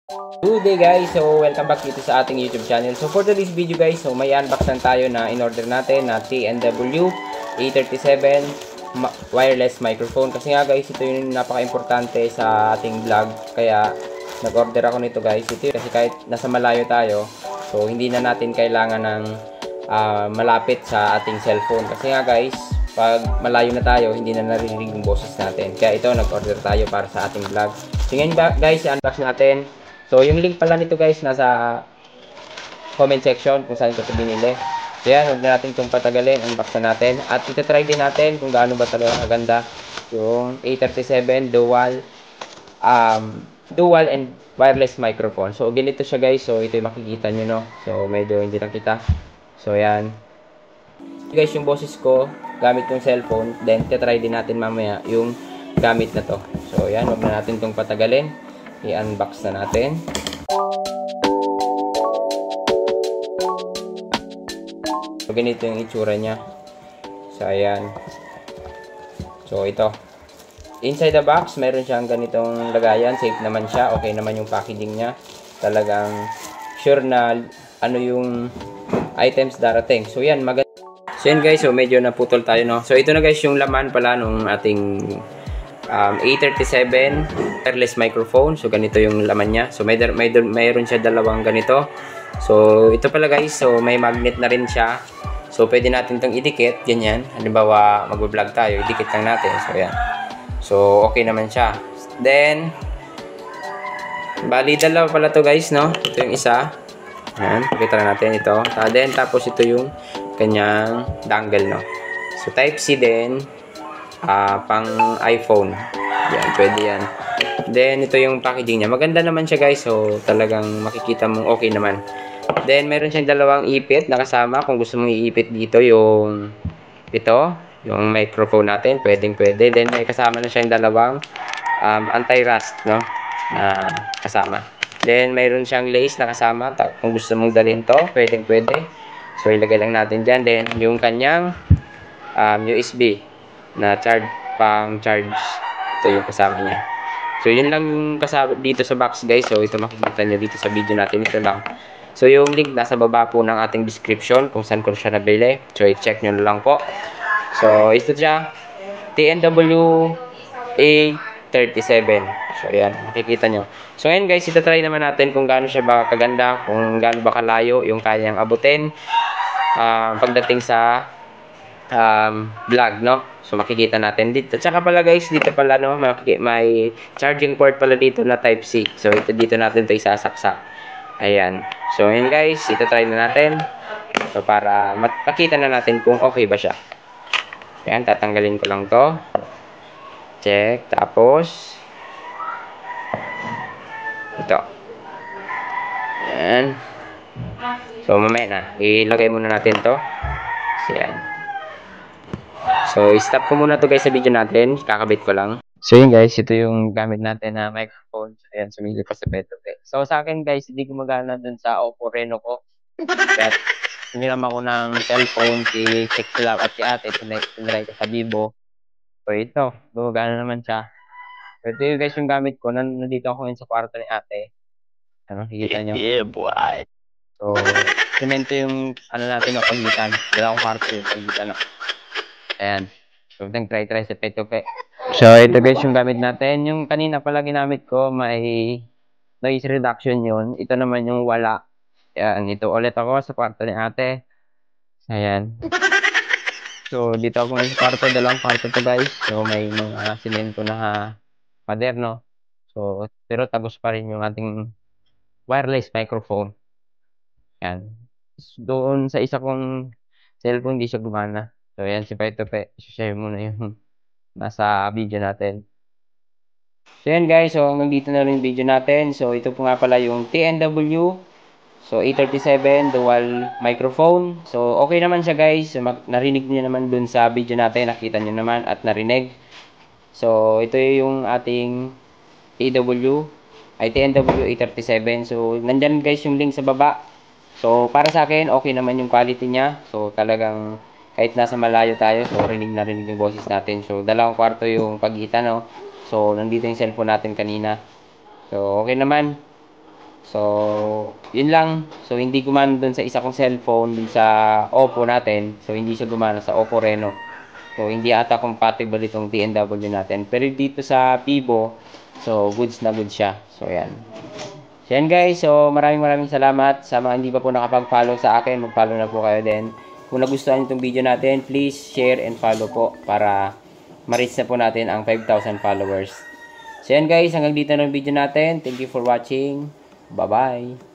Good day guys, so welcome back dito sa ating YouTube channel. So for today's video guys, so may unbox lang tayo na in-order natin na TNW A37 wireless microphone. Kasi nga guys, ito yung napaka-importante sa ating vlog. Kaya nag-order ako nito guys. Ito kasi kahit nasa malayo tayo, so hindi na natin kailangan ng malapit sa ating cellphone. Kasi nga guys, pag malayo na tayo, hindi na naririnig yung boses natin. Kaya ito, nag-order tayo para sa ating vlog. So ngayon guys, i-unbox natin. So, yung link pala nito guys, nasa comment section kung saan ko ito binili. So, yan, huwag na natin itong patagalin. Unbox na natin. At ito-try din natin kung gaano ba talaga kaganda yung A37 dual and wireless microphone. So, ganito siya guys. So, ito yung makikita nyo, no? So, medyo hindi lang kita. So, yan. Guys, yung boses ko gamit yung cellphone. Then, titry din natin mamaya yung gamit na to. So, yan, huwag na natin itong patagalin. I-unbox na natin. So, ganito yung itsura niya. So, ayan. So, ito. Inside the box, meron siyang ganitong lagayan. Safe naman siya. Okay naman yung packaging niya. Talagang sure na ano yung items darating. So, yan. Maganda. So, yan guys. So, medyo naputol tayo, no? So, ito na guys yung laman pala nung ating A37 wireless microphone. So ganito yung laman niya. So mayroon siya dalawang ganito. So ito pala guys, so may magnet na rin siya. So pwede natin itong idikit, ganyan. Halimbawa mag-vlog tayo, idikit lang natin. So yan. So okay naman siya. Then bali dalawa pala to guys, no? Ito yung isa. Ayan, pakita na natin ito. Then tapos ito yung kanyang dongle, no? So type C din. Pang iPhone. Yan, pwede yan. Then, ito yung packaging niya. Maganda naman siya guys. So, talagang makikita mong okay naman. Then, meron siyang dalawang ipit na kasama. Kung gusto mong iipit dito yung yung microphone natin. Pwede. Then, may kasama na siyang dalawang anti-rust, no? Na kasama. Then, mayroon siyang lace na kasama. Kung gusto mong dalhin to, pwede. So, ilagay lang natin dyan. Then, yung kanyang USB na pang charge. Ito yung kasama niya. So yun lang yung kasama dito sa box guys. So ito makikita niyo dito sa video natin. Ito lang. So yung link nasa baba po ng ating description kung saan ko siya nabili. So i-check nyo na lang po. So ito siya, TNW A37. So yan, makikita nyo. So ngayon guys, ito-try naman natin kung gaano siya ba kaganda, kung gaano ba kalayo yung kanyang abutin pagdating sa vlog, no? So makikita natin dito. Tsaka pala guys, dito pala no, may charging port pala dito na type C. So ito dito natin 'to isasaksak. Ayan. So ayan guys, ito try na natin. So para makita na natin kung okay ba siya. Ayan, tatanggalin ko lang 'to. Check, tapos ito. Ayan. So mamaya na, ilagay muna natin 'to. Ayan. So, stop ko muna to guys sa video natin. Kakabit ko lang. So, yun guys. Ito yung gamit natin na microphone. So, ayan. Sumili pa sa Beto. So, sa akin guys, hindi gumagana dun sa Oppo Reno ko. Kaya, hiniram ako ng cellphone si Sexlab at si ate. Tinry ko sa Vivo. So, ito. Gumagana naman siya. So, ito yung guys yung gamit ko. Nandito ako ngayon sa kwarto ni ate. Ano, nakikita nyo? Yeah, boy. So, semento yung ano natin na pagitan. Dalawang kwarto yung pagitan. Ayan. So, nag-try sa Petope. So, ito guys yung gamit natin. Yung kanina pala ginamit ko, may noise reduction yun. Ito naman yung wala. Ayan. Ito ulit ako sa kwarto ni ate. Ayan. So, dito ako ngayon sa kwarto. Dalawang kwarto to guys. So, may mga simento na pader, no? So, pero tagos pa rin yung ating wireless microphone. Ayan. Doon sa isa kong cellphone, di siya gumana. So, ayan si Petope. I-share muna yung nasa video natin. So yan guys, so hanggang dito na rin yung video natin. So ito po nga pala yung TNW. So A37 dual microphone. So okay naman siya guys. So, narinig niyo naman dun sa video natin. Nakita niyo naman at narinig. So ito yung ating TNW A37. So nandyan guys yung link sa baba. So para sa akin, okay naman yung quality niya. So talagang kahit nasa malayo tayo, so rinig na rinig yung boses natin. So dalawang kwarto yung pagitan, no? So nandito yung cellphone natin kanina. So okay naman. So, yun lang. So, hindi gumana dun sa isa kong cellphone, dun sa Oppo natin. So, hindi siya gumana sa Oppo Reno. So, hindi ata compatible itong TNW natin. Pero dito sa Vivo, so, goods na goods siya. So, yan. So, yan guys. So, maraming salamat sa mga hindi pa po nakapag-follow sa akin. Mag-follow na po kayo din. Kung nagustuhan itong video natin, please share and follow po para ma-reach na po natin ang 5,000 followers. So, yan guys. Hanggang dito ng video natin. Thank you for watching. Bye-bye.